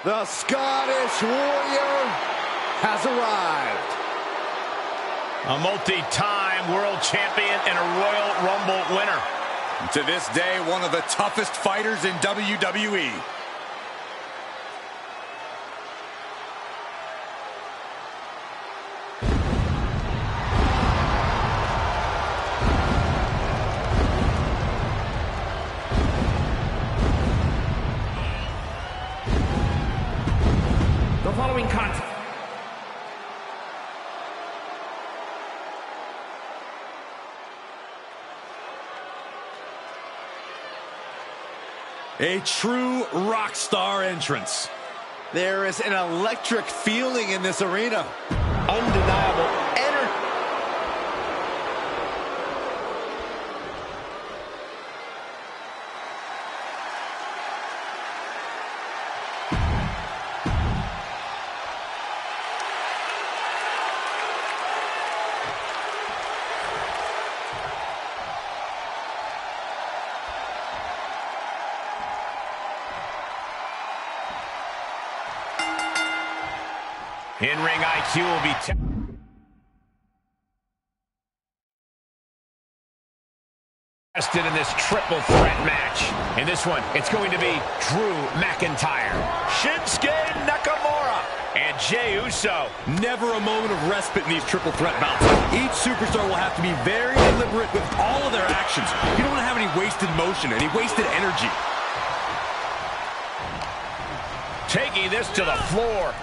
The Scottish Warrior has arrived. A multi-time world champion and a Royal Rumble winner. To this day, one of the toughest fighters in WWE. The following contest. A true rock star entrance. There is an electric feeling in this arena. Undeniable energy. In-ring IQ will be tested in this triple threat match. In this one, it's going to be Drew McIntyre, Shinsuke Nakamura, and Jey Uso. Never a moment of respite in these triple threat bouts. Each superstar will have to be very deliberate with all of their actions. You don't want to have any wasted motion, any wasted energy. Taking this to the floor.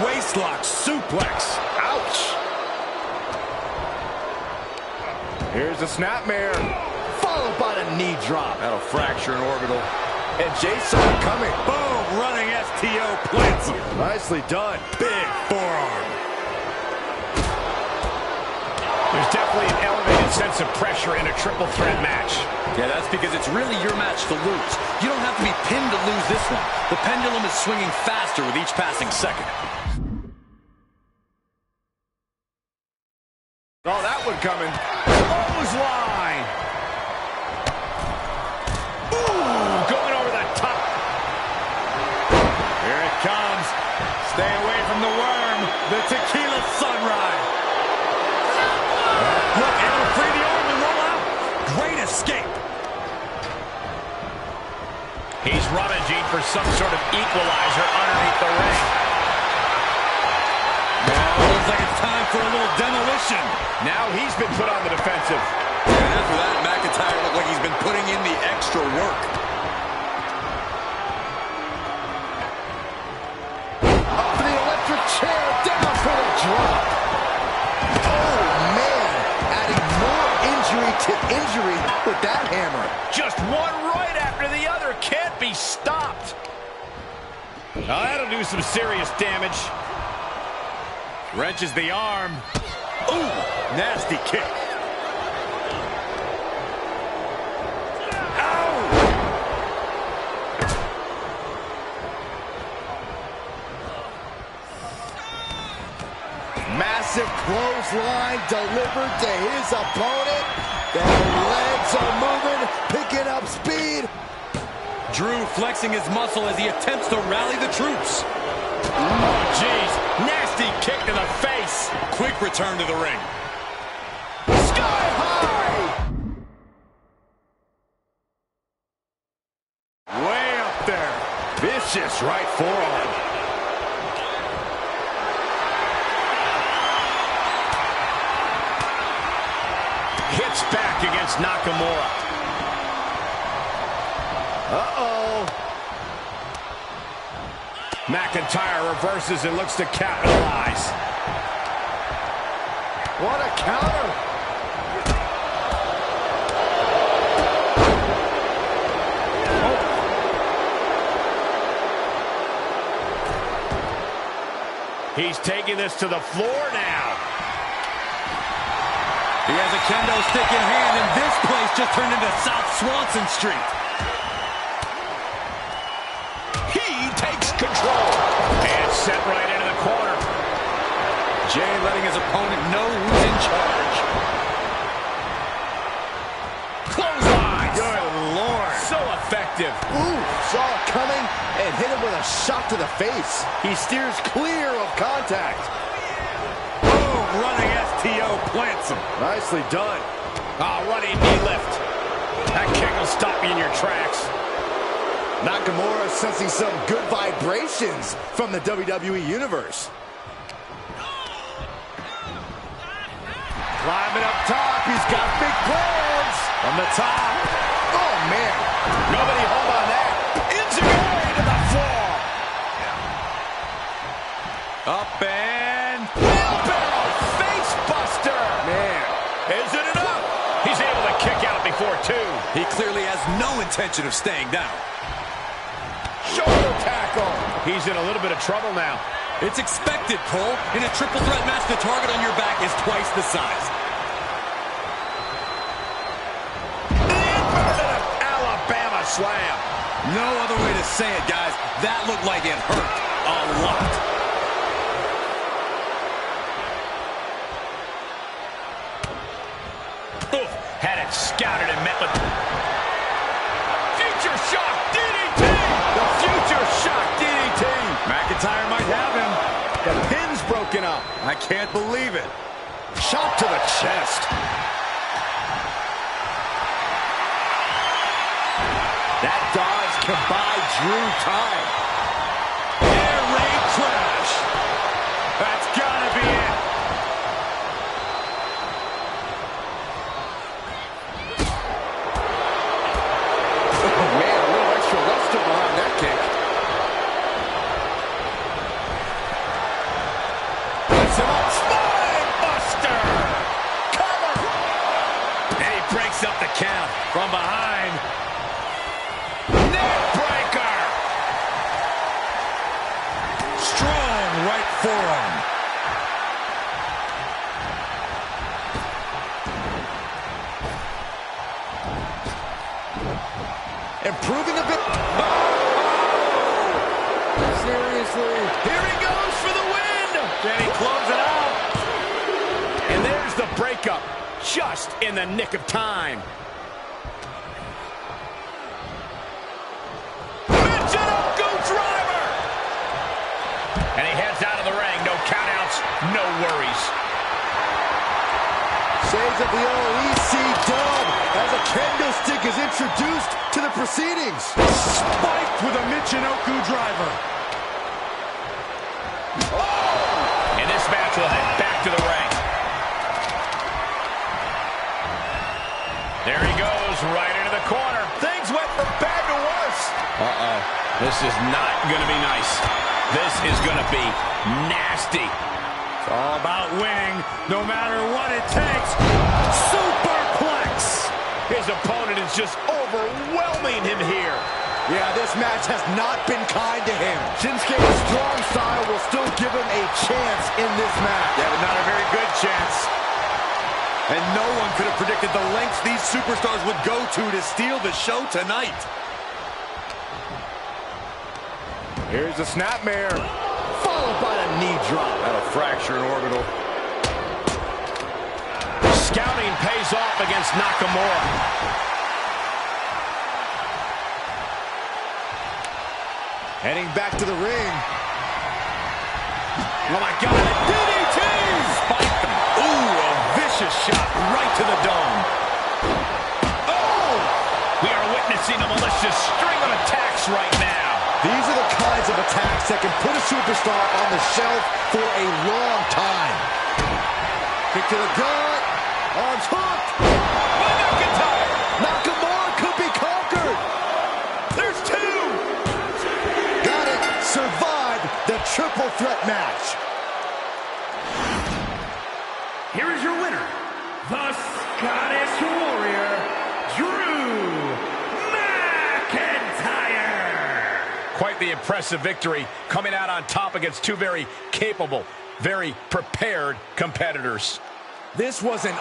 Waistlock suplex. Ouch. Here's the snapmare, followed by the knee drop. That'll fracture an orbital. And Jey saw it coming. Boom, running STO plants him. Nicely done. Big forearm. There's definitely an elevated sense of pressure in a triple threat match. Yeah, that's because it's really your match to lose. You don't have to be pinned to lose this one. The pendulum is swinging faster with each passing second. Oh, that one coming. Clothesline. Ooh, going over the top. Here it comes. Stay away from the worm. The tequila sunrise. Look, able to free the arm and roll out. Great escape. He's rummaging for some sort of equalizer underneath the ring. Looks like it's time for a little demolition. Now he's been put on the defensive. And after that, McIntyre looked like he's been putting in the extra work. Up for the electric chair, down for the drop. Oh, man. Adding more injury to injury with that hammer. Just one right after the other. Can't be stopped. Now that'll do some serious damage. Wrenches the arm. Ooh, nasty kick. Ow! Massive clothesline delivered to his opponent. Their legs are moving, picking up speed. Drew flexing his muscle as he attempts to rally the troops. Oh, jeez. Nasty kick to the face. Quick return to the ring. Sky high! Way up there. Vicious right forearm. Hits back against Nakamura. Uh-oh. McIntyre reverses and looks to capitalize. What a counter. Oh. He's taking this to the floor now. He has a kendo stick in hand, and this place just turned into South Swanson Street. He takes control. And set right into the corner. Jey letting his opponent know who's in charge. Saw it coming and hit him with a shot to the face. He steers clear of contact. Boom, running STO plants him. Nicely done. Running knee lift. That kick will stop you in your tracks. Nakamura sensing some good vibrations from the WWE Universe. Climbing up top, he's got big plans. From the top. Oh, man. Nobody home on that. Enzuigiri to the floor. Up and wheelbarrow face buster. Man. Is it enough? He's able to kick out before two. He clearly has no intention of staying down. Shoulder tackle. He's in a little bit of trouble now. It's expected, Cole. In a triple threat match, the target on your back is twice the size. Inverted Alabama slam. No other way to say it, guys. That looked like it hurt a lot. Oof, had it scouted and met with future shock DDT. The future shock DDT. McIntyre might have him. The pin's broken up. I can't believe it. Shot to the chest. That dodge can buy Drew time. Air raid crash. That's gotta be it. Oh, man, a little extra luster behind that kick. Puts him up. Spine buster. Cover. And he breaks up the count from behind. Neck breaker. Strong right forearm. Improving a bit. Oh! Seriously. Here he goes for the win. Can he close it out? And there's the breakup, just in the nick of time. Michinoku driver. And he heads out of the ring. No countouts, no worries. Shades of the old EC dub as a kendo stick is introduced to the proceedings. Spiked with a Michinoku driver. And this match will head back to the ring. There he goes, right into the corner. Things went from bad to worse. Uh-oh. This is not going to be nice. This is going to be nasty. It's all about winning, no matter what it takes. Superplex! His opponent is just overwhelming him here. Yeah, this match has not been kind to him. Shinsuke's strong style will still give him a chance in this match. Yeah, but not a very good chance. And no one could have predicted the lengths these superstars would go to steal the show tonight. Here's the snapmare, followed by a knee drop. That'll fracture an orbital. Scouting pays off against Nakamura. Heading back to the ring. Oh my God, DDT! Spiked him. Ooh, a vicious shot right to the dome. Oh! We are witnessing a malicious string of attacks right now. These are the kinds of attacks that can put a superstar on the shelf for a long time. Kick to the gut. Arms hooked. McIntyre! Nakamura could be conquered. There's two! Got it. Survived the triple threat match. Here is your winner, the Scottish Warrior, Drew McIntyre. Quite the impressive victory, coming out on top against two very capable, very prepared competitors. This was an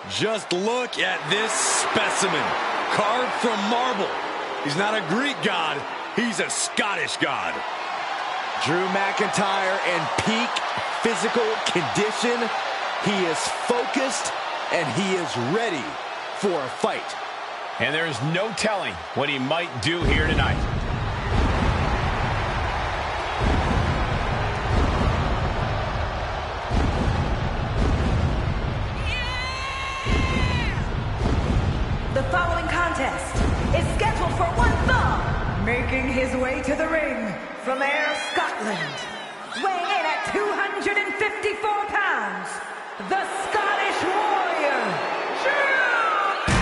Just look at this specimen, carved from marble. He's not a Greek god, he's a Scottish god. Drew McIntyre in peak physical condition. He is focused and he is ready for a fight. And there is no telling what he might do here tonight. The following contest is scheduled for one fall. Making his way to the ring from Ayr, Scotland. Weighing in at 254 pounds, the Scottish Warrior, Drew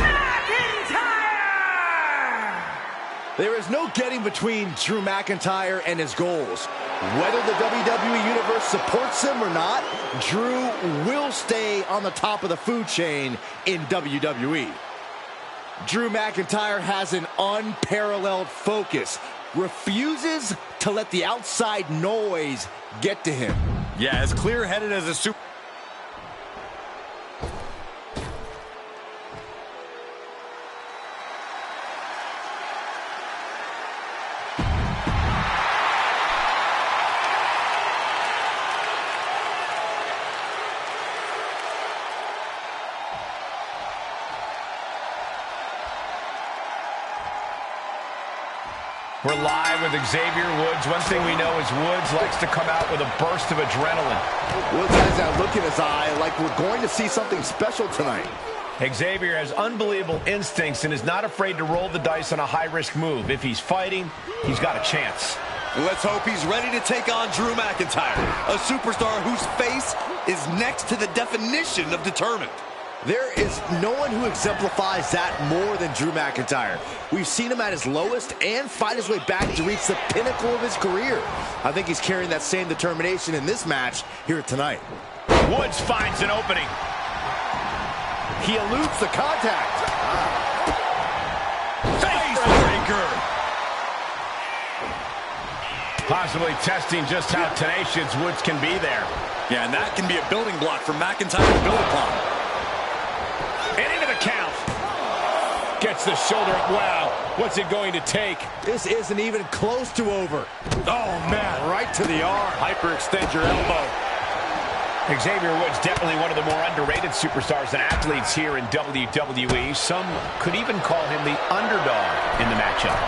McIntyre! There is no getting between Drew McIntyre and his goals. Whether the WWE Universe supports him or not, Drew will stay on the top of the food chain in WWE. Drew McIntyre has an unparalleled focus, refuses to let the outside noise get to him. Yeah, as clear-headed as a super... We're live with Xavier Woods. One thing we know is Woods likes to come out with a burst of adrenaline. Woods has that look in his eye like we're going to see something special tonight. Xavier has unbelievable instincts and is not afraid to roll the dice on a high-risk move. If he's fighting, he's got a chance. Let's hope he's ready to take on Drew McIntyre, a superstar whose face is next to the definition of determined. There is no one who exemplifies that more than Drew McIntyre. We've seen him at his lowest and fight his way back to reach the pinnacle of his career. I think he's carrying that same determination in this match here tonight. Woods finds an opening. He eludes the contact. Face breaker. Possibly testing just how tenacious Woods can be there. Yeah, and that can be a building block for McIntyre to build upon. And into the count. Gets the shoulder up. Wow, what's it going to take? This isn't even close to over. Oh, man, Right to the arm. hyperextend your elbow. Xavier Woods, definitely one of the more underrated superstars and athletes here in WWE. Some could even call him the underdog in the matchup.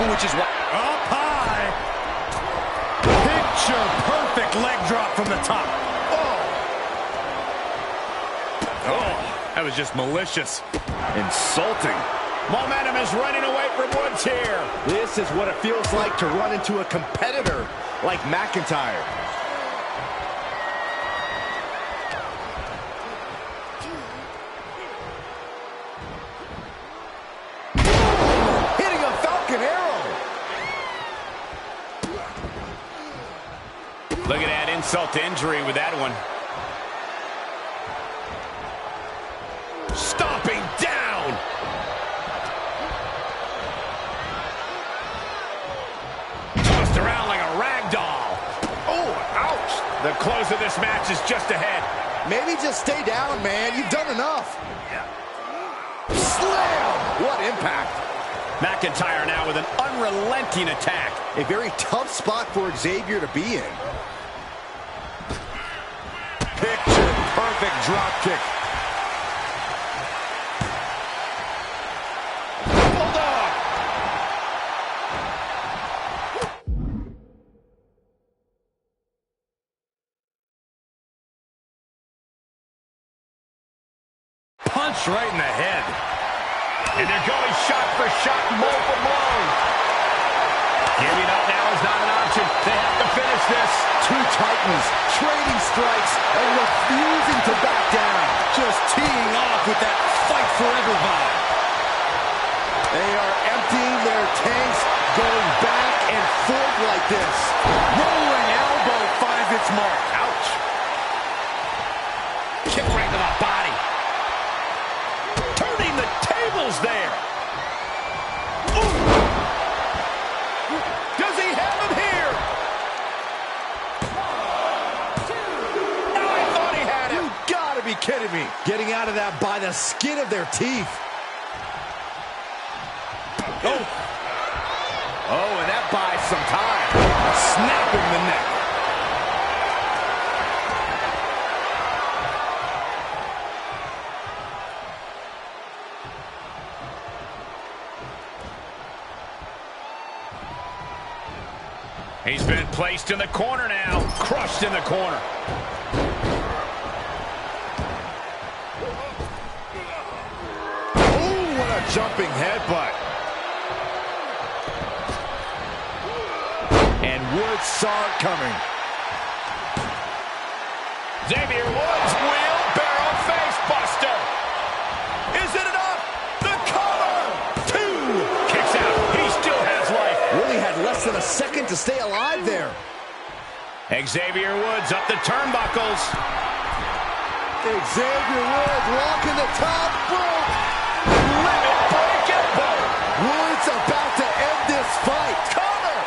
Which is why... Up high. Picture perfect leg drop from the top. Oh, that was just malicious. Insulting. Momentum is running away from Woods here. This is what it feels like to run into a competitor like McIntyre. Hitting a Falcon Arrow. Look at that insult to injury with that one. Stomping down. Tossed around like a rag doll. Oh, ouch. The close of this match is just ahead. Maybe just stay down, man. You've done enough. Slam! What impact. McIntyre now with an unrelenting attack. A very tough spot for Xavier to be in. Picture perfect drop kick. Bulldog. Punch right in the head. And they're going shot for shot, multiple blows. Giving up now is not an option. They have to finish this. Two titans trading strikes and refusing to back down. Just teeing off with that fight forever vibe. They are emptying their tanks, going back and forth like this. Rolling elbow finds its mark. Ouch. Kick right to the body. Turning the tables there. Ooh. Does he have him here? No, I thought he had him. You gotta be kidding me? Getting out of that by the skin of their teeth. Oh, and that buys some time. Snapping the neck. He's been placed in the corner now. Crushed in the corner. Oh, what a jumping headbutt. And Woods saw it coming. Xavier Woods, wheelbarrow face buster. Is it enough? The cover! 2! Kicks out. He still has life. Really had less than a second to stay alive there. Xavier Woods up the turnbuckles. Xavier Woods walking the top rope. Limit break elbow. Woods about to end this fight. Cover!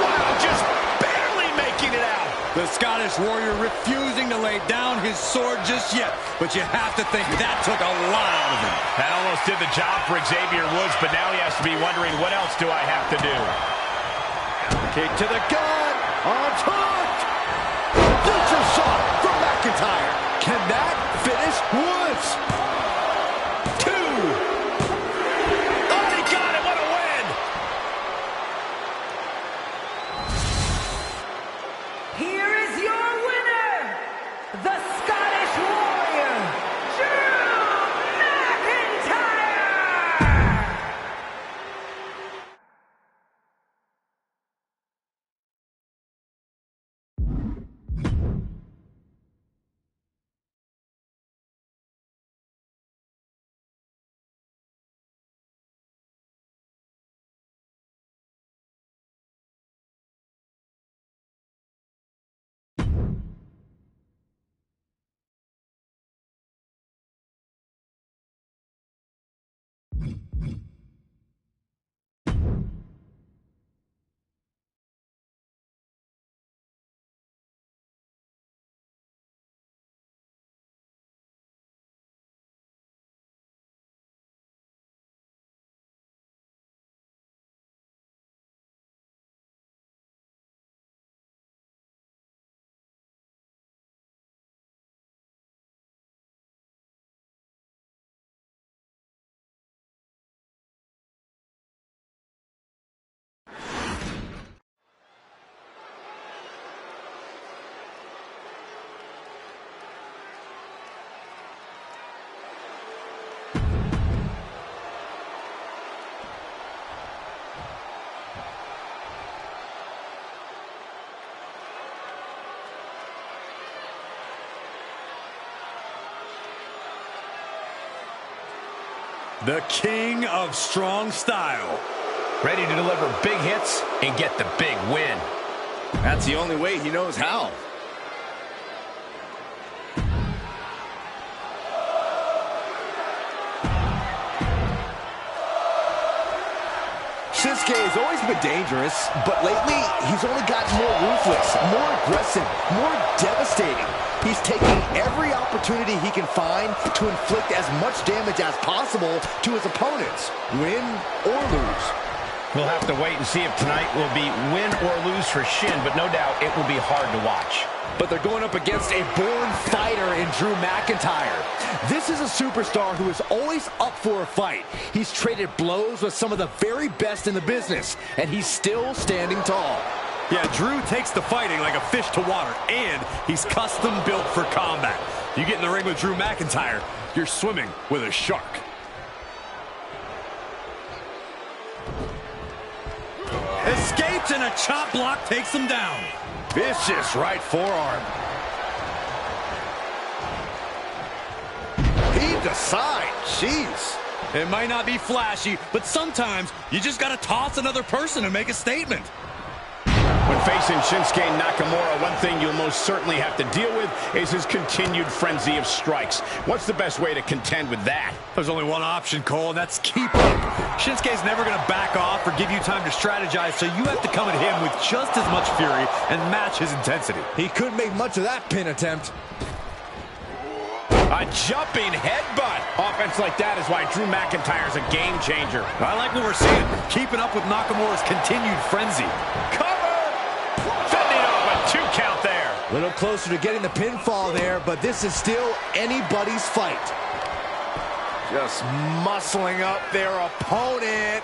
Wow, just barely making it out. The Scottish Warrior refusing to lay down his sword just yet. But you have to think that took a lot out of him. That almost did the job for Xavier Woods, but now he has to be wondering, what else do I have to do? Kick to the gun. On top. Future shot from McIntyre. Can that finish Woods? 2. Oh, he got it. What a win. Here is your winner, the Scottish Warrior, Drew McIntyre! The king of strong style. Ready to deliver big hits and get the big win. That's the only way he knows how. Shinsuke has always been dangerous, but lately he's only gotten more ruthless, more aggressive, more devastating. He's taking every opportunity he can find to inflict as much damage as possible to his opponents, win or lose. We'll have to wait and see if tonight will be win or lose for Shin, but no doubt it will be hard to watch. But they're going up against a born fighter in Drew McIntyre. This is a superstar who is always up for a fight. He's traded blows with some of the very best in the business, and he's still standing tall. Yeah, Drew takes the fighting like a fish to water, and he's custom built for combat. You get in the ring with Drew McIntyre, you're swimming with a shark. Escapes, and a chop block takes him down. Vicious right forearm. Heave the side. Jeez. It might not be flashy, but sometimes you just got to toss another person and make a statement. When facing Shinsuke Nakamura, one thing you'll most certainly have to deal with is his continued frenzy of strikes. What's the best way to contend with that? There's only one option, Cole, and that's keep up. Shinsuke's never going to back off or give you time to strategize, so you have to come at him with just as much fury and match his intensity. He couldn't make much of that pin attempt. A jumping headbutt. Offense like that is why Drew McIntyre's a game changer. I like what we're seeing. Keeping up with Nakamura's continued frenzy. Cover! Fending off a 2 count there. A little closer to getting the pinfall there, but this is still anybody's fight. Just muscling up their opponent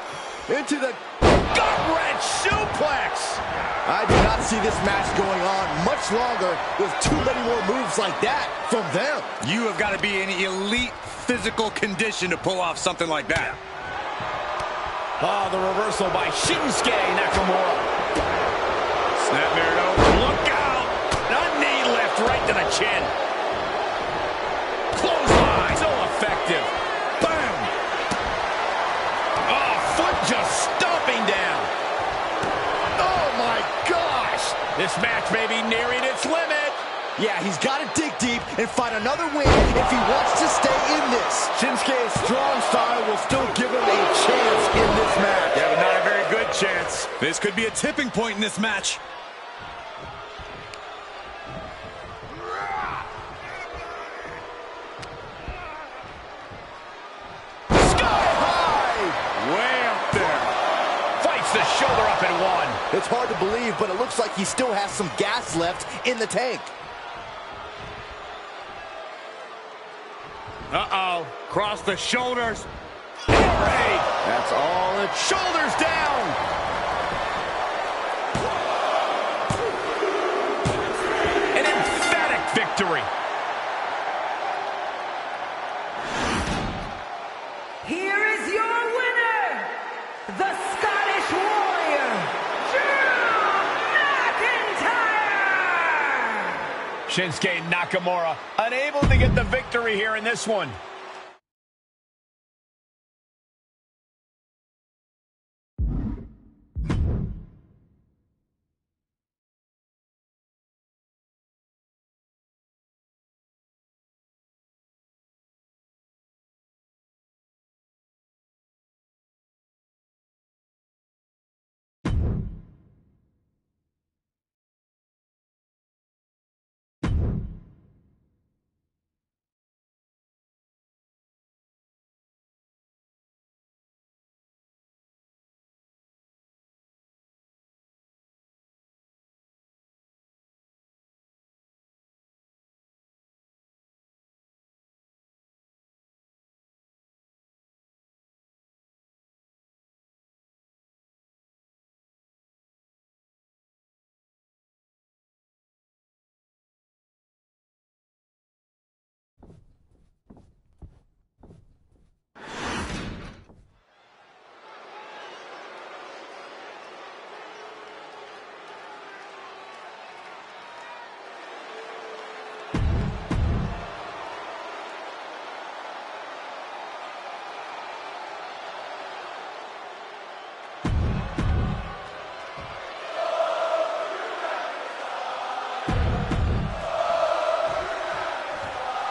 into the gut-wrench suplex. I do not see this match going on much longer with too many more moves like that from them. You have got to be in elite physical condition to pull off something like that. Oh, the reversal by Shinsuke Nakamura. Snapmare over. Look out! A knee lift right to the chin. Clothesline. So effective. Bam! Oh, foot just stomping down. Oh, my gosh! This match may be nearing its limit. Yeah, he's got to dig deep and find another win if he wants to stay in this. Shinsuke's strong style will still give him a chance in this match. Yeah, but not a very good chance. This could be a tipping point in this match. The shoulder up and one. It's hard to believe, but it looks like he still has some gas left in the tank. Uh-oh. Cross the shoulders. That's all it. Shoulders down. An emphatic victory. Here is your winner, the Scottish Warrior, Drew McIntyre! Shinsuke Nakamura unable to get the victory here in this one.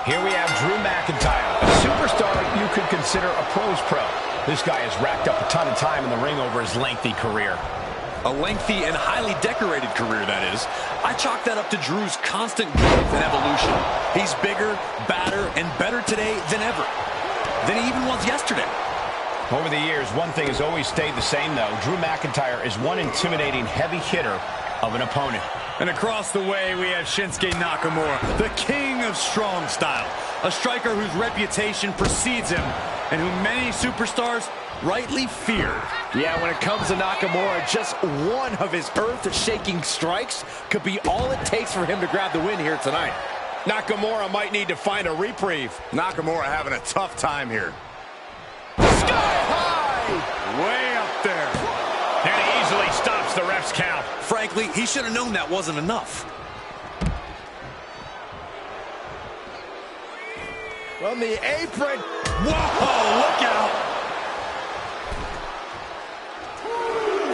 Here we have Drew McIntyre, a superstar you could consider a pro's pro. This guy has racked up a ton of time in the ring over his lengthy career. A lengthy and highly decorated career, that is. I chalk that up to Drew's constant growth and evolution. He's bigger, badder, and better today than ever. Than he even was yesterday. Over the years, one thing has always stayed the same, though. Drew McIntyre is one intimidating heavy hitter of an opponent. And across the way, we have Shinsuke Nakamura, the king of strong style. A striker whose reputation precedes him and who many superstars rightly fear. Yeah, when it comes to Nakamura, just one of his earth-shaking strikes could be all it takes for him to grab the win here tonight. Nakamura might need to find a reprieve. Nakamura having a tough time here. Sky high! Way up there. And he easily stops the ref's count. Frankly, he should have known that wasn't enough. From the apron. Whoa, look out.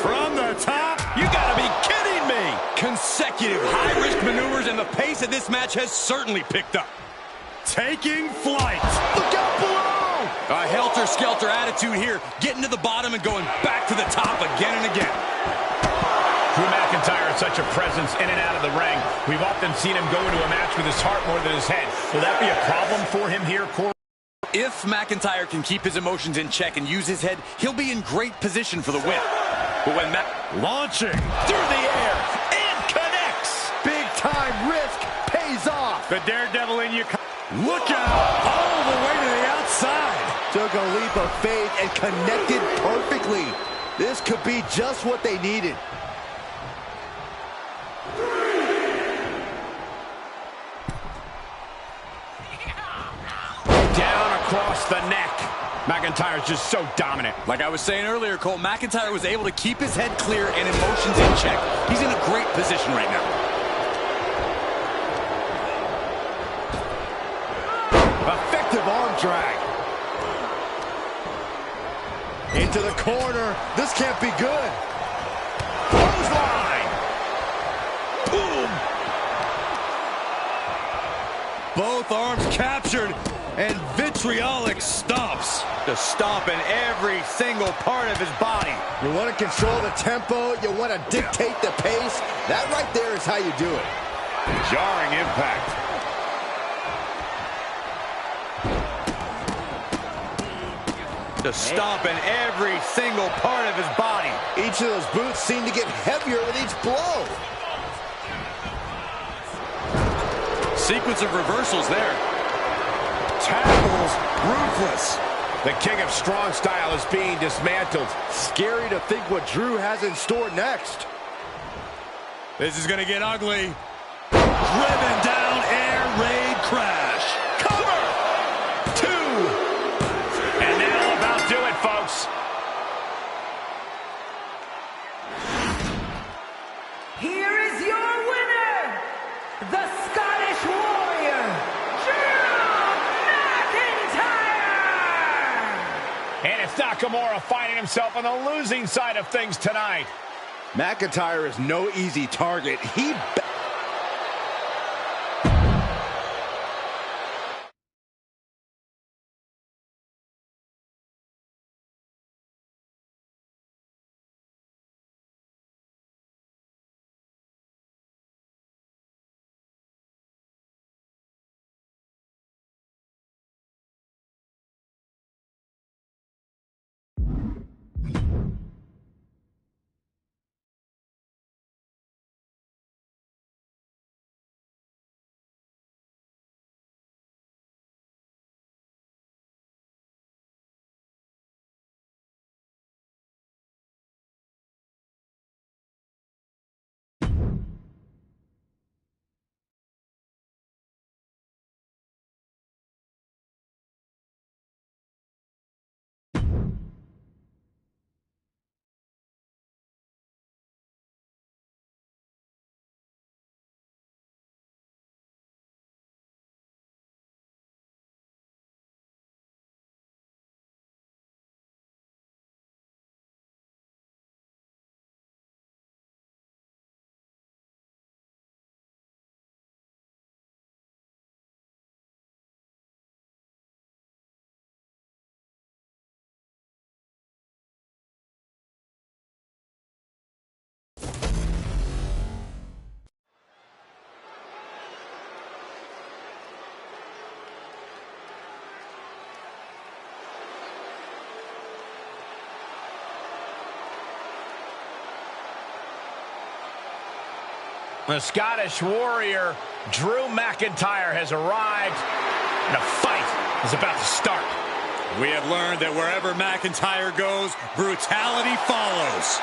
From the top. You gotta be kidding me! Consecutive high-risk maneuvers, and the pace of this match has certainly picked up. Taking flight. Look out below! A helter-skelter attitude here, getting to the bottom and going back to the top again and again. Drew McIntyre is such a presence in and out of the ring. We've often seen him go into a match with his heart more than his head. Will that be a problem for him here, Corey? If McIntyre can keep his emotions in check and use his head, he'll be in great position for the win. But when launching through the air and connects. Big time risk pays off. The daredevil in you. Look out! All the way to the outside. Took a leap of faith and connected perfectly. This could be just what they needed. Down across the neck. McIntyre's just so dominant. Like I was saying earlier, Cole, McIntyre was able to keep his head clear and emotions in check. He's in a great position right now. Effective arm drag. Into the corner. This can't be good. Clothesline. Boom. Both arms captured, and vitriolic stomps. To stomp in every single part of his body. You want to control the tempo. You want to dictate the pace. That right there is how you do it. Jarring impact. To stomp in every single part of his body. Each of those boots seem to get heavier with each blow. Sequence of reversals there. Tackles ruthless. The king of strong style is being dismantled. Scary to think what Drew has in store next. This is going to get ugly. Driven down, air raid crash. Cover! 2. And that'll about do it, folks. Here is your winner, the Scottish Warrior, Drew McIntyre! And it's Nakamura finding himself on the losing side of things tonight. McIntyre is no easy target. The Scottish Warrior, Drew McIntyre, has arrived, and a fight is about to start. We have learned that wherever McIntyre goes, brutality follows.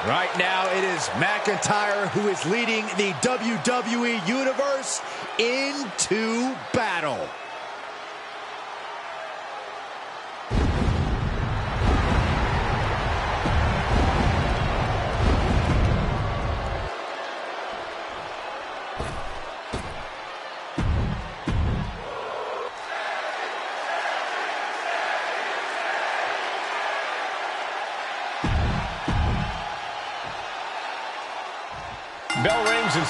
Right now, it is McIntyre who is leading the WWE Universe into battle. Bell rings and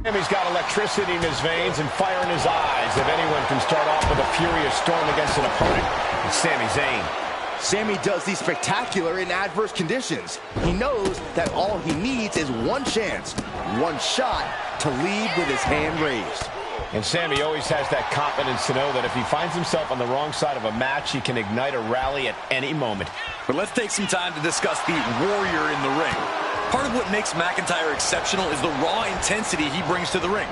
Sammy's got electricity in his veins and fire in his eyes. If anyone can start off with a furious storm against an opponent, it's Sami Zayn. Sammy does these spectacular in adverse conditions. He knows that all he needs is one chance, one shot to lead with his hand raised. And Sammy always has that confidence to know that if he finds himself on the wrong side of a match, he can ignite a rally at any moment. But let's take some time to discuss the warrior in the ring. Part of what makes McIntyre exceptional is the raw intensity he brings to the ring.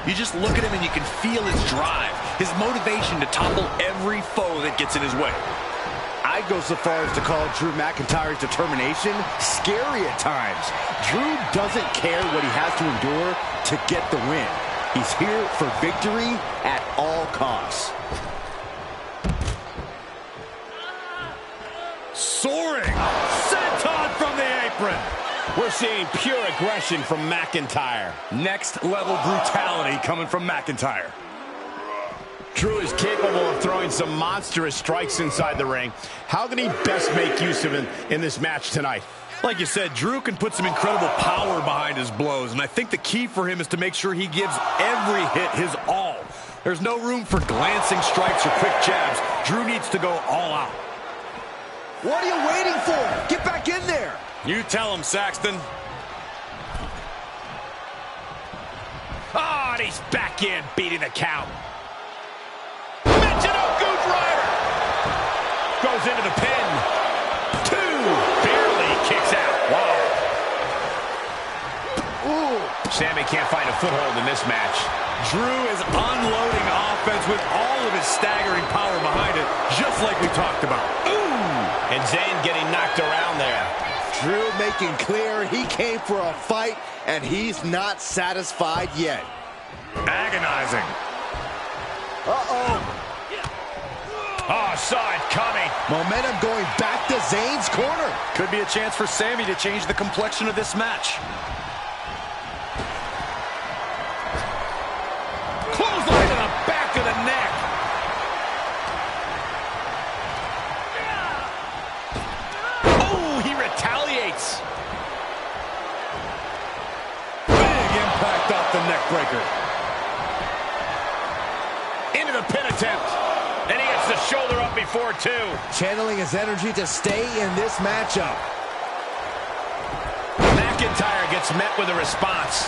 You just look at him and you can feel his drive, his motivation to topple every foe that gets in his way. I'd go so far as to call Drew McIntyre's determination scary at times. Drew doesn't care what he has to endure to get the win. He's here for victory at all costs. Soaring! Senton from the apron! We're seeing pure aggression from McIntyre. Next level brutality coming from McIntyre. Drew is capable of throwing some monstrous strikes inside the ring. How can he best make use of it in this match tonight? Like you said, Drew can put some incredible power behind his blows, and I think the key for him is to make sure he gives every hit his all. There's no room for glancing strikes or quick jabs. Drew needs to go all out. What are you waiting for? Get back in there! You tell him, Saxton. Oh, and he's back in, beating the count. Goose Rider goes into the pin. 2, barely kicks out. Wow. Ooh. Sami can't find a foothold in this match. Drew is unloading offense with all of his staggering power behind it, just like we talked about. Ooh! And Zayn getting knocked around there. Drew making clear he came for a fight, and he's not satisfied yet. Agonizing. Uh-oh. Oh, saw it coming. Momentum going back to Zayn's corner. Could be a chance for Sami to change the complexion of this match. Clothesline to the back of the neck. Oh, he retaliates. Big impact off the neck breaker. Into the pin attempt. And he gets the shoulder up before 2. Channeling his energy to stay in this matchup. McIntyre gets met with a response.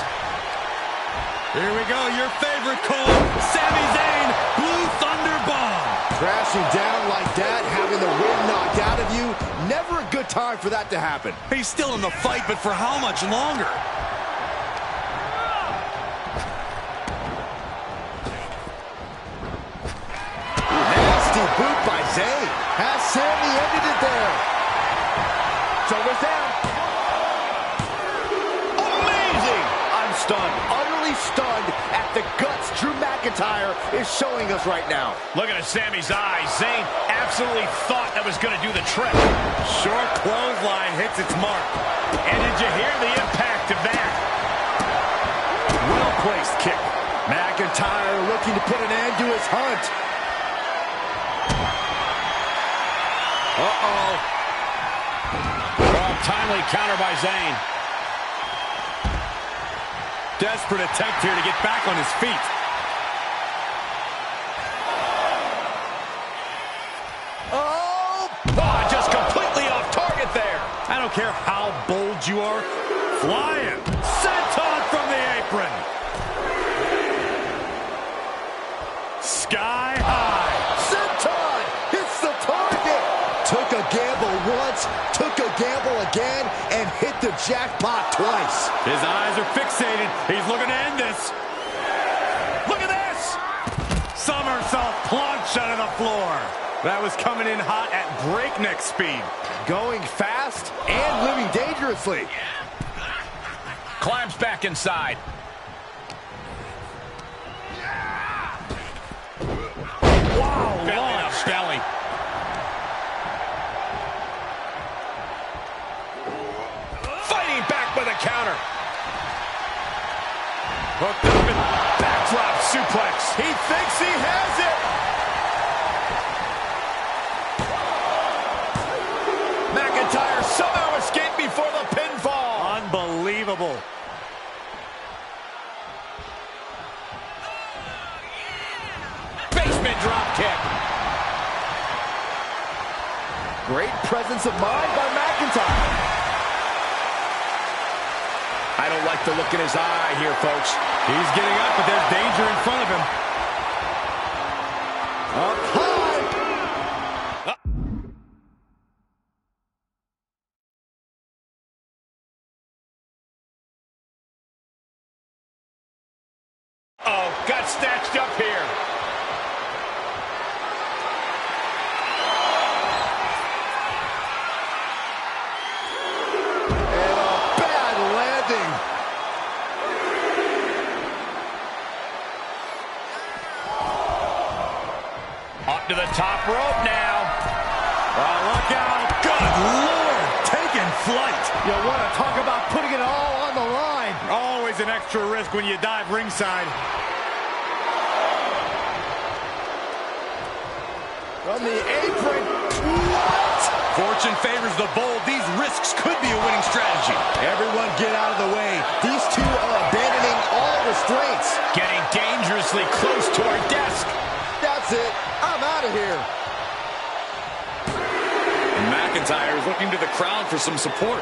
Here we go, your favorite call, Sami Zayn, Blue Thunder Bomb. Crashing down like that, having the wind knocked out of you, never a good time for that to happen. He's still in the fight, but for how much longer? Boot by Zayn. Has Sami ended it there? Shoulders down. Amazing! I'm stunned, utterly stunned at the guts Drew McIntyre is showing us right now. Looking at Sami's eyes, Zayn absolutely thought that was going to do the trick. Short clothesline hits its mark. And did you hear the impact of that? Well-placed kick. McIntyre looking to put an end to his hunt. Uh-oh. Well, timely counter by Zayn. Desperate attempt here to get back on his feet. Oh! Oh, just completely off target there. I don't care how bold you are. Flying. Senton from the apron. Sky high. Senton hits the target. Took a gamble once, took a gamble again, and hit the jackpot twice. His eyes are fixated. He's looking to end this. Look at this. Somersault plunge out of the floor. That was coming in hot at breakneck speed. Going fast and living dangerously. Climbs back inside. Wow, Belly to belly. Fighting back with a counter. Hooked up and Backdrop suplex. He thinks he has it. McIntyre somehow escaped before the pinfall. unbelievable. kick. Great presence of mind by McIntyre. I don't like the look in his eye here, folks. He's getting up, but there's danger in front of him. Up high. Oh, got snatched up here. And a bad landing. Up to the top rope now. Oh, look out. Good Lord. Taking flight. You want to talk about putting it all on the line. Always an extra risk when you dive ringside. From the apron. What? Fortune favors the bold. These risks could be a winning strategy. Everyone get out of the way. These two are abandoning all restraints. Getting dangerously close to our desk. That's it. I'm out of here. McIntyre is looking to the crowd for some support.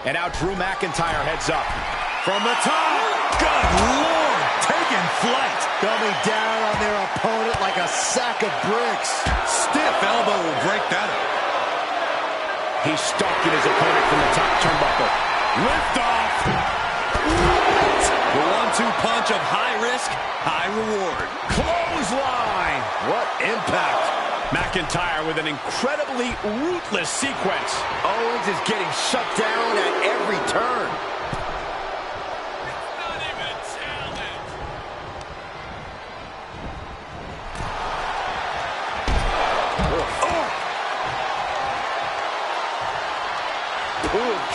And now Drew McIntyre heads up. From the top. Good Lord. Taking flight. Coming down on their opponent like a sack of bricks. Stiff elbow will break that up. He's stalking his opponent from the top turnbuckle. Lift off. What? The 1-2 punch of high risk, high reward. Clothesline. What impact. McIntyre with an incredibly ruthless sequence. Owens is getting shut down at every turn.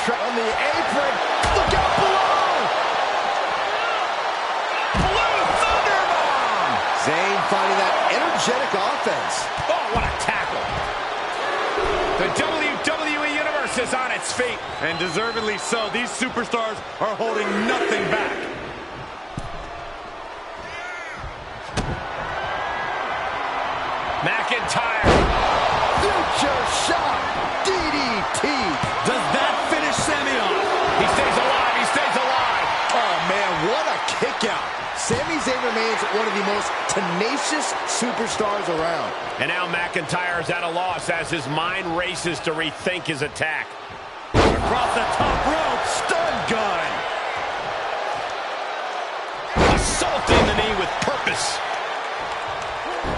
On the apron. Look out below. Blue Thunderbomb. Zayn finding that energetic offense. Oh, what a tackle. The WWE Universe is on its feet. And deservedly so. These superstars are holding nothing back. McIntyre. Future shot. DDT. Does that finish Sami off? He stays alive. He stays alive. Oh, man, what a kick out. Sami Zayn remains one of the most tenacious superstars around. And now McIntyre is at a loss as his mind races to rethink his attack. Across the top rope. Stun gun. Assaulting the knee with purpose.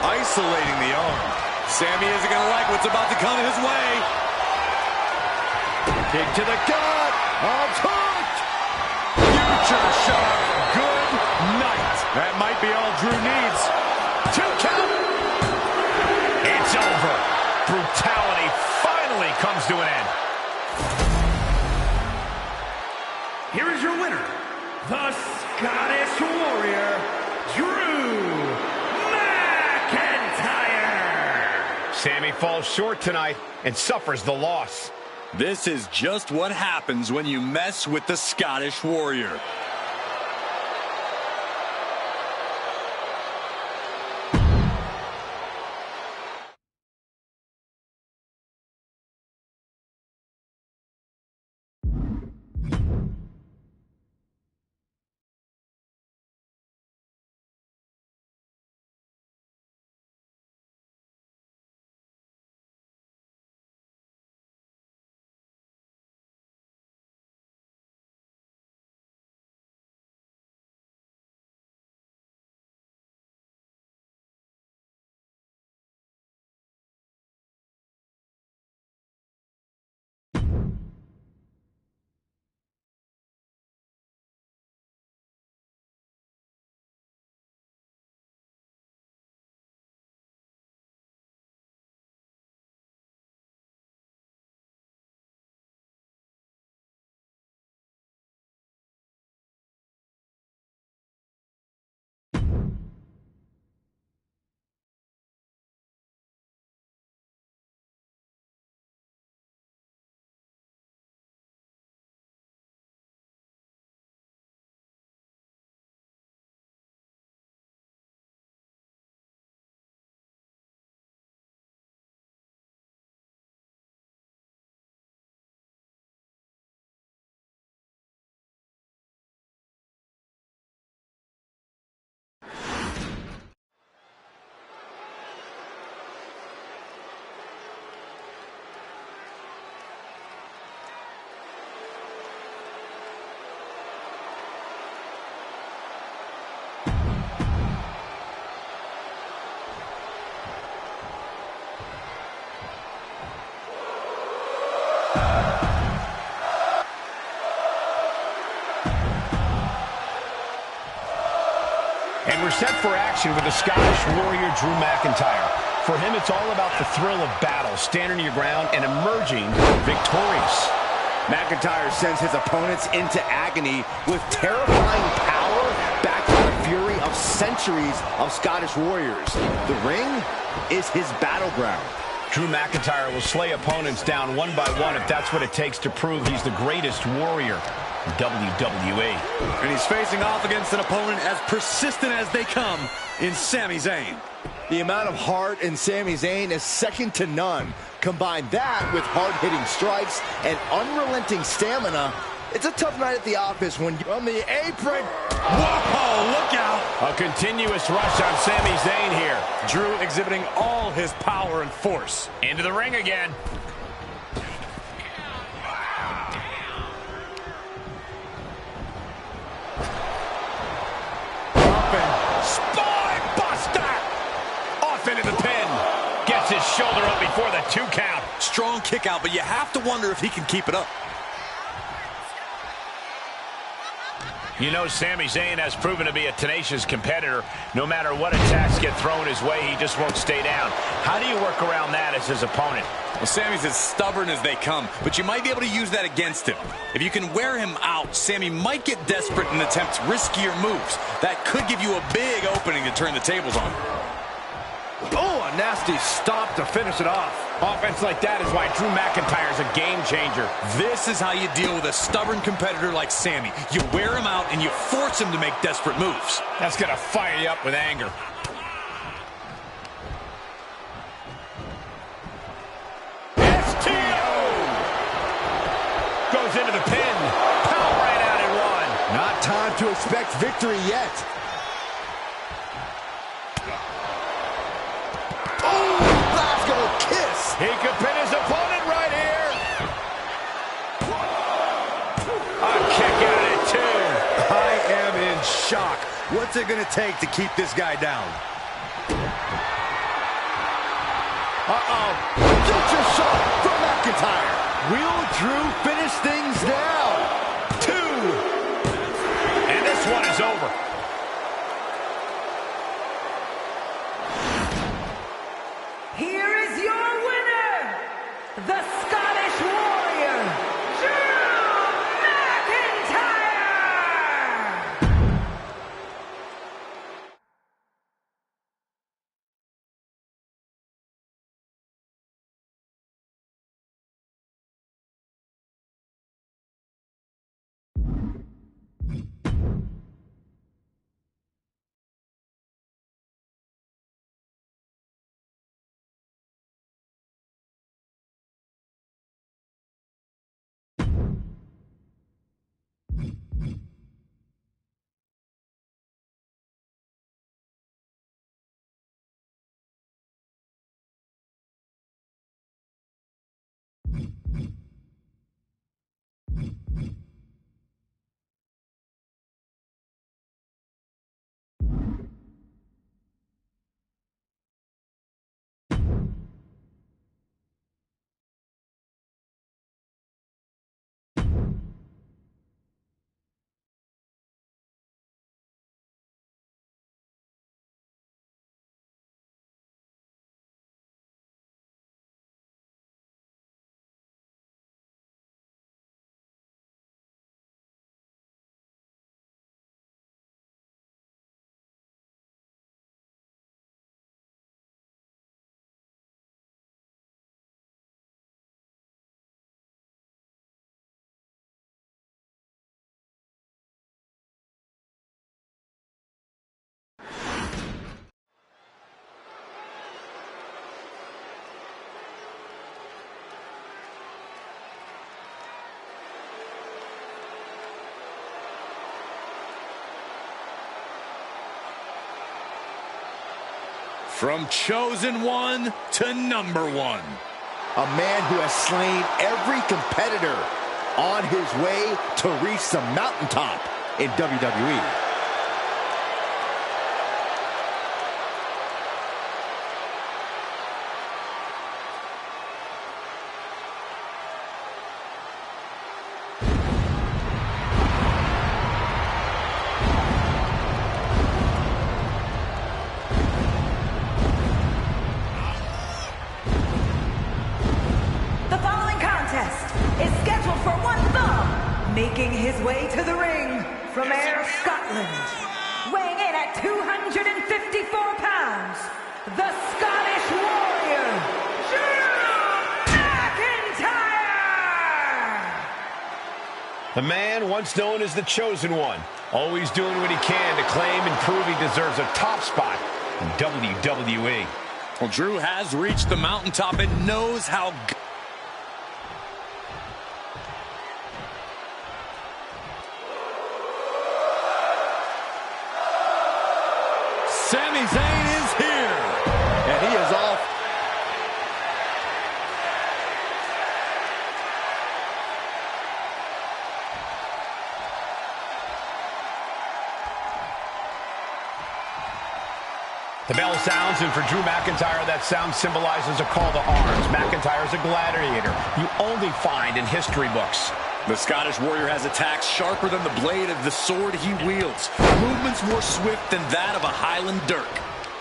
Isolating the arm. Sami isn't going to like what's about to come his way. Kick to the gut. Hooked. Future shot. Good night. That might be all Drew needs. 2 count. It's over. Brutality finally comes to an end. Here is your winner, the Scottish Warrior, Drew McIntyre. Sami falls short tonight and suffers the loss. This is just what happens when you mess with the Scottish Warrior. And we're set for action with the Scottish Warrior, Drew McIntyre. For him, it's all about the thrill of battle, standing your ground and emerging victorious. McIntyre sends his opponents into agony with terrifying power backed by the fury of centuries of Scottish warriors. The ring is his battleground. Drew McIntyre will slay opponents down one by one if that's what it takes to prove he's the greatest warrior in WWE. And he's facing off against an opponent as persistent as they come in Sami Zayn. The amount of heart in Sami Zayn is second to none. Combine that with hard-hitting strikes and unrelenting stamina, it's a tough night at the office when you're on the apron. Whoa, look out! A continuous rush on Sami Zayn here. Drew exhibiting all his power and force. Into the ring again. Spine buster! Off into the pin. Gets his shoulder up before the 2 count. Strong kick out, but you have to wonder if he can keep it up. You know, Sami Zayn has proven to be a tenacious competitor. No matter what attacks get thrown his way, he just won't stay down. How do you work around that as his opponent? Well, Sami's as stubborn as they come, but you might be able to use that against him. If you can wear him out, Sami might get desperate and attempt riskier moves. That could give you a big opening to turn the tables on. Oh, a nasty stop to finish it off. Offense like that is why Drew McIntyre is a game changer. This is how you deal with a stubborn competitor like Sami. You wear him out and you force him to make desperate moves. That's going to fire you up with anger. STO! Goes into the pin. Power right out in one. Not time to expect victory yet. He could pin his opponent right here. A kick out at 2. I am in shock. What's it going to take to keep this guy down? Uh-oh. Future shot from McIntyre. Will Drew finish things now? 2. And this one is over. Here is your winner, the Scottish Warrior, Drew McIntyre! From chosen one to number one. A man who has slain every competitor on his way to reach the mountaintop in WWE. Making his way to the ring from Ayr, Scotland, weighing in at 254 pounds, the Scottish Warrior, Drew McIntyre! The man once known as the Chosen One, always doing what he can to claim and prove he deserves a top spot in WWE. Well, Drew has reached the mountaintop and knows how good. Sami Zayn is here, and he is off. The bell sounds, and for Drew McIntyre, that sound symbolizes a call to arms. McIntyre's a gladiator you only find in history books. The Scottish Warrior has attacks sharper than the blade of the sword he wields. Movements more swift than that of a Highland dirk.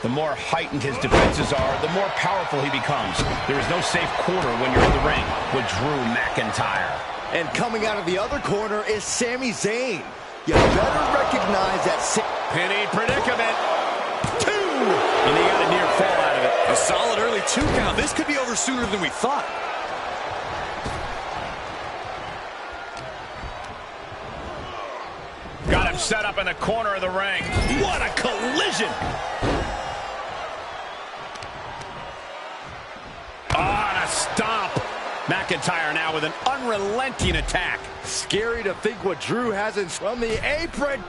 The more heightened his defenses are, the more powerful he becomes. There is no safe corner when you're in the ring with Drew McIntyre. And coming out of the other corner is Sami Zayn. You better recognize that pinning predicament. And he got a near fall out of it. A solid early 2 count. This could be over sooner than we thought. Got him set up in the corner of the ring. What a collision! Oh, and a stomp. McIntyre now with an unrelenting attack. Scary to think what Drew has in from the apron.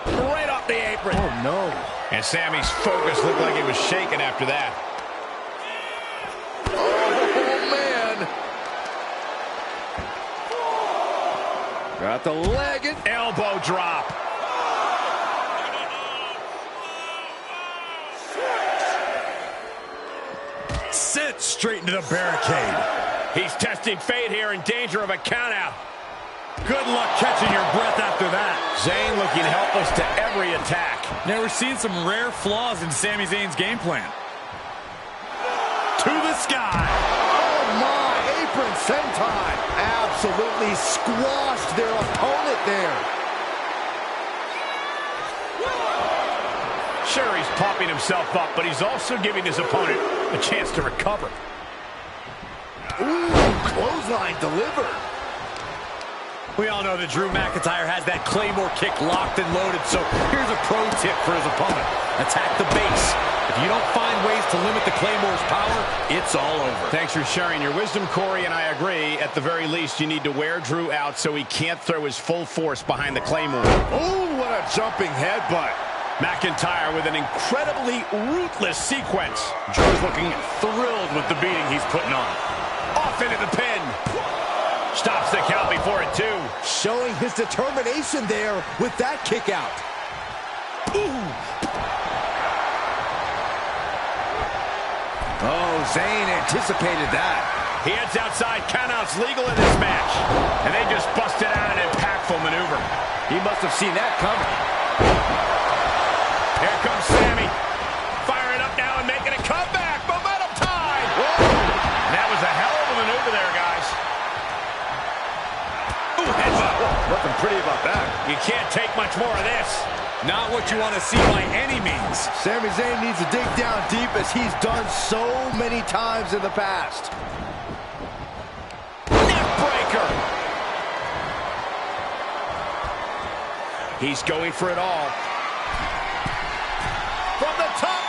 Right off the apron. Oh, no. And Sami's focus looked like it was shaken after that. Oh, man. Got the leg and elbow drop. Sent straight into the barricade. He's testing fate here, in danger of a countout. Good luck catching your breath after that. Zayn looking helpless to every attack. Now we're seeing some rare flaws in Sami Zayn's game plan. To the sky. Oh, my. Apron senton. Absolutely squashed their opponent there. Sure, he's popping himself up, but he's also giving his opponent a chance to recover. Ooh, clothesline delivered. We all know that Drew McIntyre has that Claymore kick locked and loaded, so here's a pro tip for his opponent. Attack the base. If you don't find ways to limit the Claymore's power, it's all over. Thanks for sharing your wisdom, Corey, and I agree. At the very least, you need to wear Drew out so he can't throw his full force behind the Claymore. Oh, what a jumping headbutt. McIntyre with an incredibly ruthless sequence. Drew's looking thrilled with the beating he's putting on. Off into the pin. Stops the count before it, too. Showing his determination there with that kick out. Ooh. Oh, Zayn anticipated that. He heads outside. Countouts legal in this match. And they just busted out an impactful maneuver. He must have seen that coming. Here comes Sami. Firing up now and making a comeback. Momentum time. Whoa. That was a hell of a maneuver there, guys. Ooh, headbutt. Nothing pretty about that. You can't take much more of this. Not what you want to see by any means. Sami Zayn needs to dig down deep as he's done so many times in the past. Neckbreaker. He's going for it all. From the top.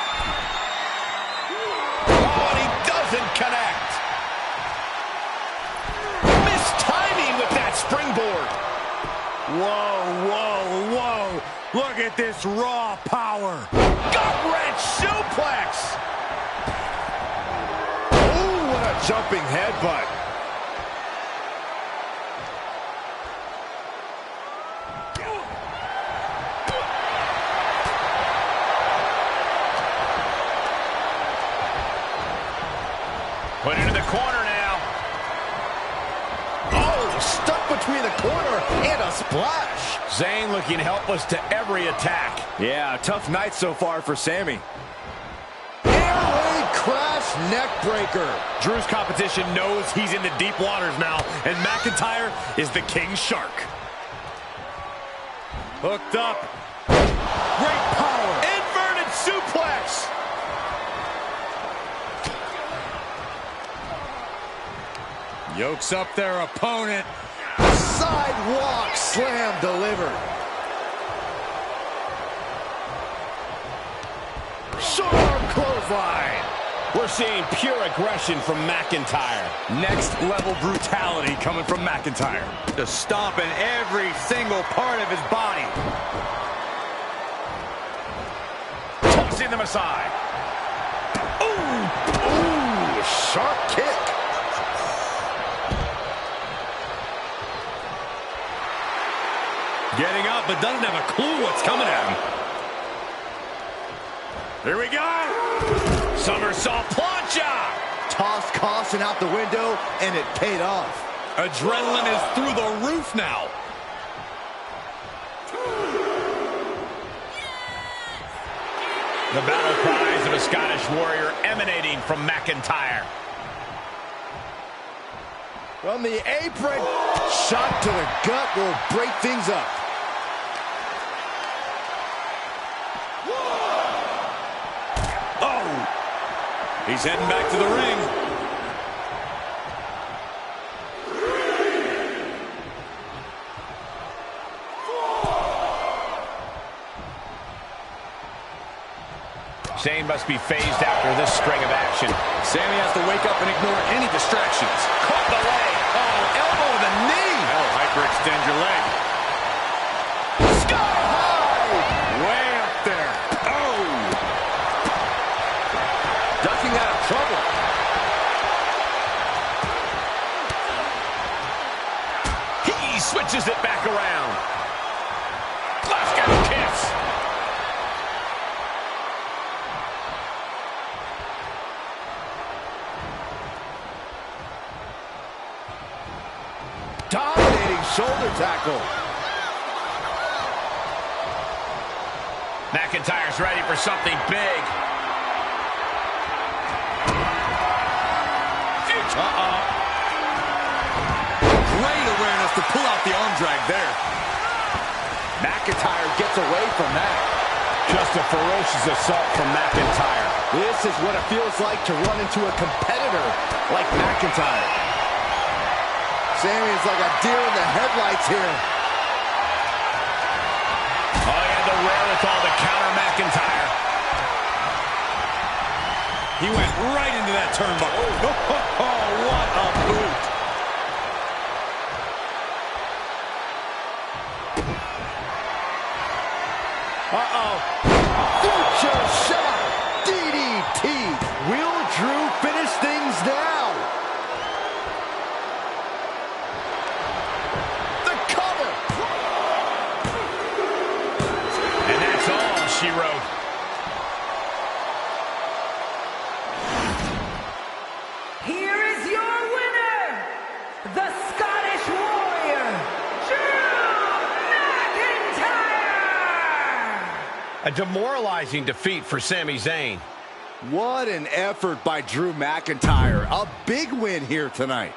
Oh, and he doesn't connect. Missed timing with that springboard. Whoa, whoa, whoa. Look at this raw power. Gut-wrench suplex. Oh, what a jumping headbutt. Put into the corner now. Oh, stuck between the corner and a splash. Zayn looking helpless to every attack. Yeah, tough night so far for Sami. Airway crash neck breaker. Drew's competition knows he's in the deep waters now, and McIntyre is the king shark. Hooked up. Great power. Inverted suplex. Yokes up their opponent. Sidewalk slam delivered. Short arm clothesline. We're seeing pure aggression from McIntyre. Next level brutality coming from McIntyre. Just stomping every single part of his body. Tossing them aside. Ooh, sharp kick. Getting up, but doesn't have a clue what's coming at him. Here we go. Somersault plancha. Tossed caution out the window, and it paid off. Adrenaline is through the roof now. The battle cries of a Scottish warrior emanating from McIntyre. From the apron, shot to the gut will break things up. He's heading back to the ring. Shane must be phased after this string of action. Sammy has to wake up and ignore any distractions. Caught the leg. Oh, elbow to the knee. That'll hyperextend your leg. Sky high! Way up there. Oh! Ducking out of trouble. He switches it back around. Glasgow kiss. Dominating shoulder tackle. McIntyre's ready for something big. Great awareness to pull out the arm drag there. McIntyre gets away from that. Just a ferocious assault from McIntyre. This is what it feels like to run into a competitor like McIntyre. Sammy is like a deer in the headlights here. Oh, he had the wherewithal to counter McIntyre. He went right into that turnbuckle. Oh, what a boot. Future shot. DDT. Will Drew finish things now? The cover. And that's all she wrote. Here is your winner, the Scottish Warrior, Drew McIntyre! A demoralizing defeat for Sami Zayn. What an effort by Drew McIntyre. A big win here tonight.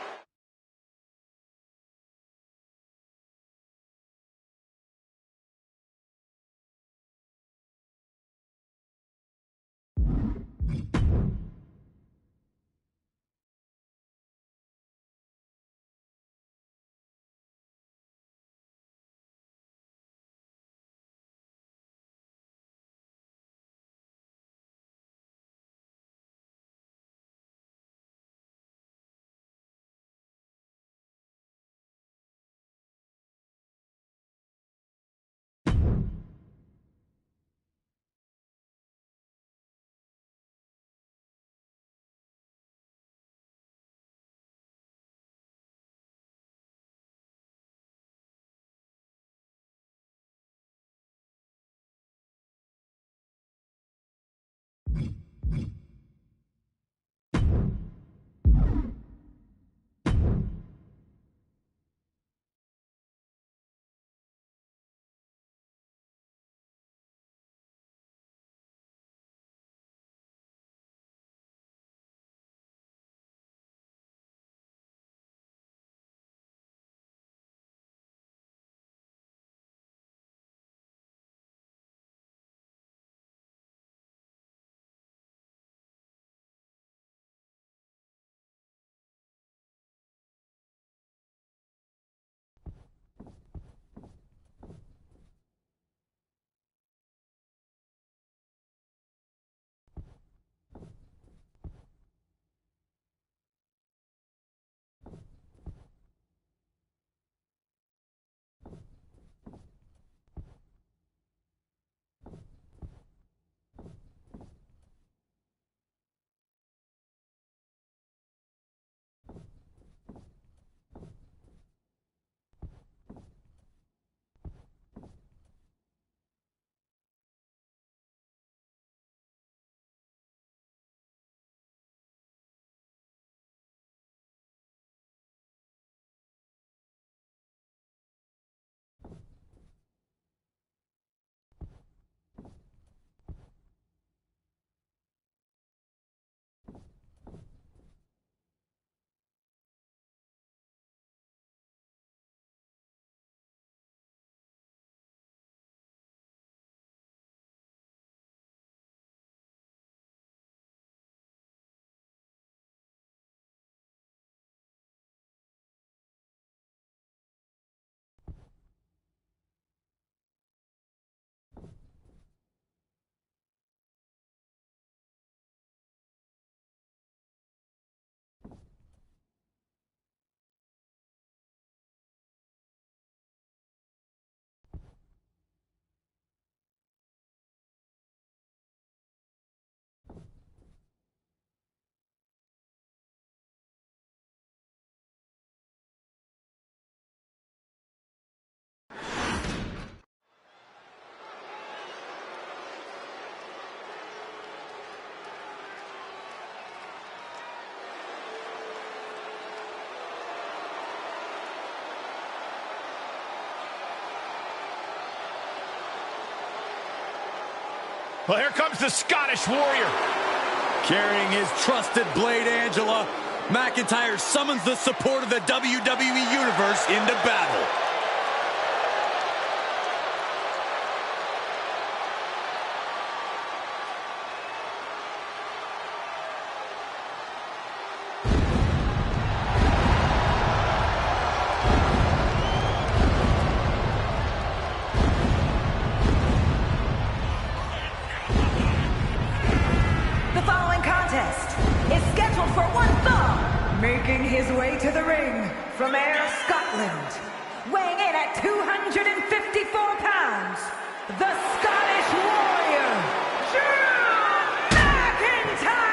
Well, here comes the Scottish Warrior. Carrying his trusted blade, Angela, McIntyre summons the support of the WWE Universe into battle. Is scheduled for one fall, making his way to the ring from Ayr, Scotland, weighing in at 254 pounds, the Scottish Warrior, Drew McIntyre!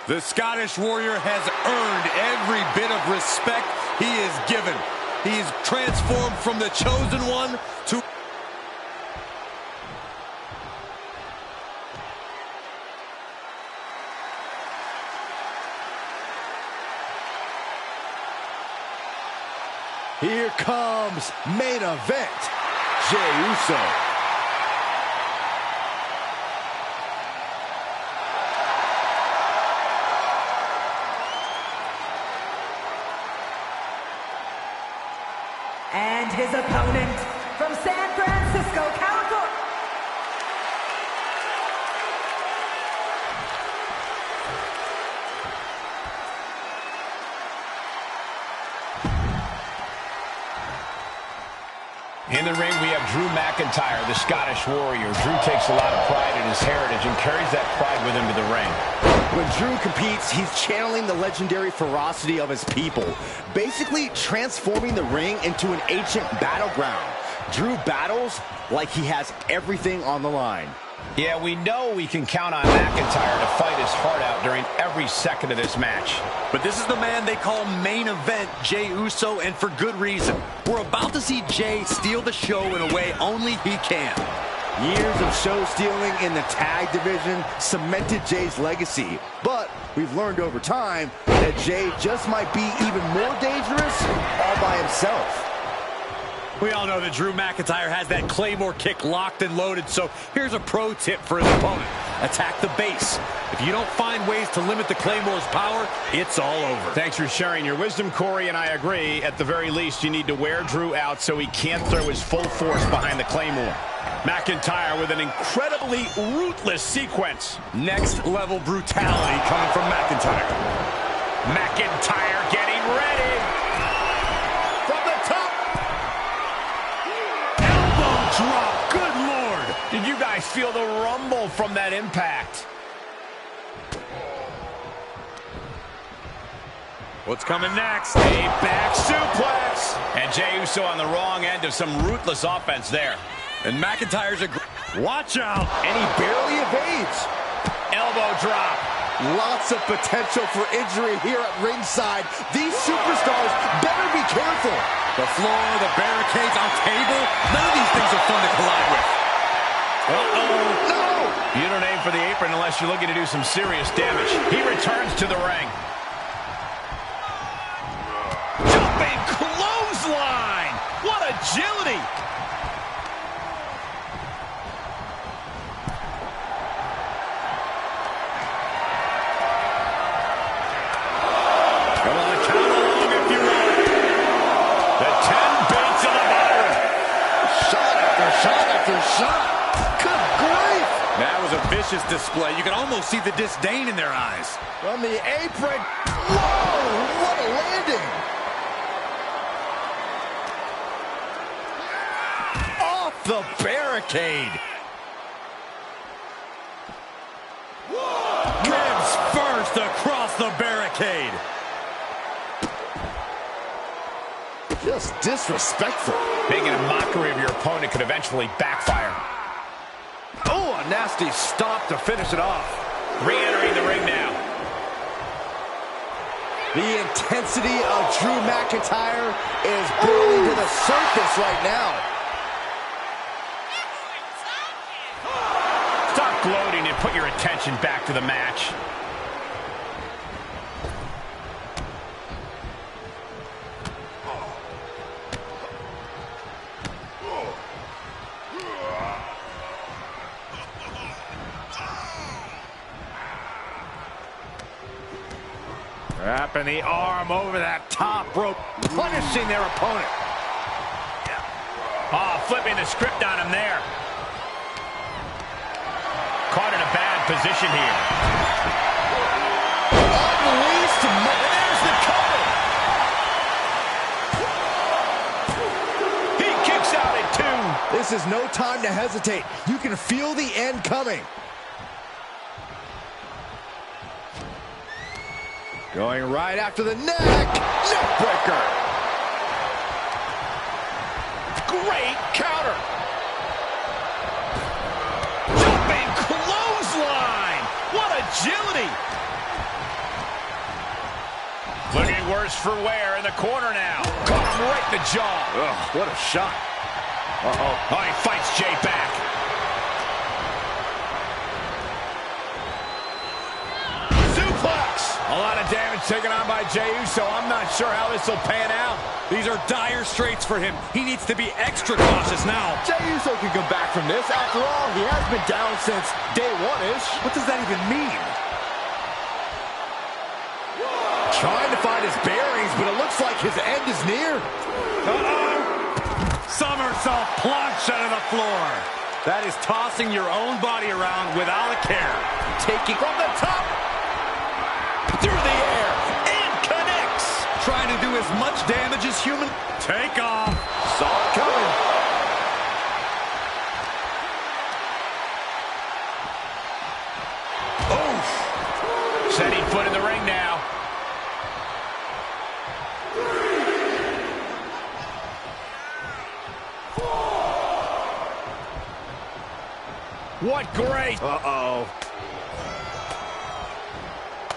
The Scottish Warrior has earned every bit of respect he is given. He's transformed from the chosen one to... Here comes main event, Jey Uso. And his opponent from San Francisco, California. In the ring, we have Drew McIntyre, the Scottish Warrior. Drew takes a lot of pride in his heritage and carries that pride with him to the ring. When Drew competes, he's channeling the legendary ferocity of his people, basically transforming the ring into an ancient battleground. Drew battles like he has everything on the line. Yeah, we know we can count on McIntyre to fight his heart out during every second of this match. But this is the man they call main event, Jey Uso, and for good reason. We're about to see Jey steal the show in a way only he can. Years of show stealing in the tag division cemented Jey's legacy. But we've learned over time that Jey just might be even more dangerous all by himself. We all know that Drew McIntyre has that Claymore kick locked and loaded, so here's a pro tip for his opponent. Attack the base. If you don't find ways to limit the Claymore's power, it's all over. Thanks for sharing your wisdom, Corey, and I agree. At the very least, you need to wear Drew out so he can't throw his full force behind the Claymore. McIntyre with an incredibly ruthless sequence. Next level brutality coming from McIntyre. McIntyre getting ready. From the top. Elbow drop. Good Lord. Did you guys feel the rumble from that impact? What's coming next? A back suplex. And Jey Uso on the wrong end of some ruthless offense there. And McIntyre's a... Watch out. And he barely evades. Elbow drop. Lots of potential for injury here at ringside. These superstars better be careful. The floor, the barricades, on table. None of these things are fun to collide with. Uh-oh. No! You don't aim for the apron unless you're looking to do some serious damage. He returns to the ring. Jumping clothesline! What agility! Come on, count along if you want. The 10 beats of the veteran. Shot after shot after shot. Good grief! That was a vicious display. You can almost see the disdain in their eyes. From the apron. Whoa! What a landing! Off the barricade. Ribs first across the barricade. Just disrespectful. Making a mockery of your opponent could eventually backfire. Oh, a nasty stop to finish it off. Re-entering the ring now. The intensity of Drew McIntyre is boiling to the surface right now. Stop gloating and put your attention back to the match. Wrapping the arm over that top rope, punishing their opponent. Oh, flipping the script on him there. Caught in a bad position here. Unleashed, there's the cover. He kicks out at 2. This is no time to hesitate. You can feel the end coming. Going right after the neck. Neck breaker. Great counter. Jumping clothesline. What agility. Looking worse for wear in the corner now. Caught him right in the jaw. Ugh, what a shot. Uh-oh. Oh, he fights Jay back. Suplex. A lot of damage taken on by Jey Uso. I'm not sure how this will pan out. These are dire straits for him. He needs to be extra cautious now. Jey Uso can come back from this. After all, he has been down since day one-ish. What does that even mean? Trying to find his bearings, but it looks like his end is near. Uh-oh! Somersault plunge under the floor. That is tossing your own body around without a care. Taking from the top. Through the air. And connects. Trying to do as much damage as human. Take off. Saw it coming. Oof. Setting foot in the ring now. What great. Uh-oh.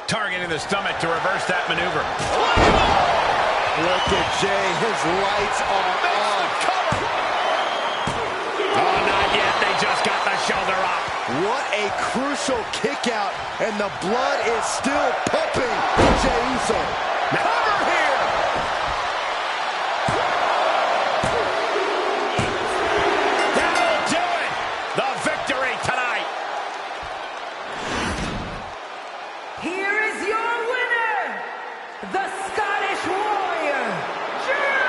Targeting the stomach to reverse that maneuver. Look at Jey. His lights are on. Cover. Oh, not yet. They just got the shoulder up. What a crucial kick out, and the blood is still pumping for Jey Uso. Cover here. That'll do it. The victory tonight. Here is your winner, the Scottish Warrior, Drew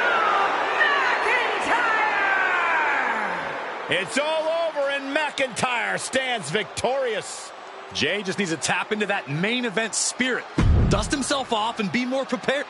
McIntyre! It's all over, and McIntyre stands victorious. Jey just needs to tap into that main event spirit. Dust himself off and be more prepared.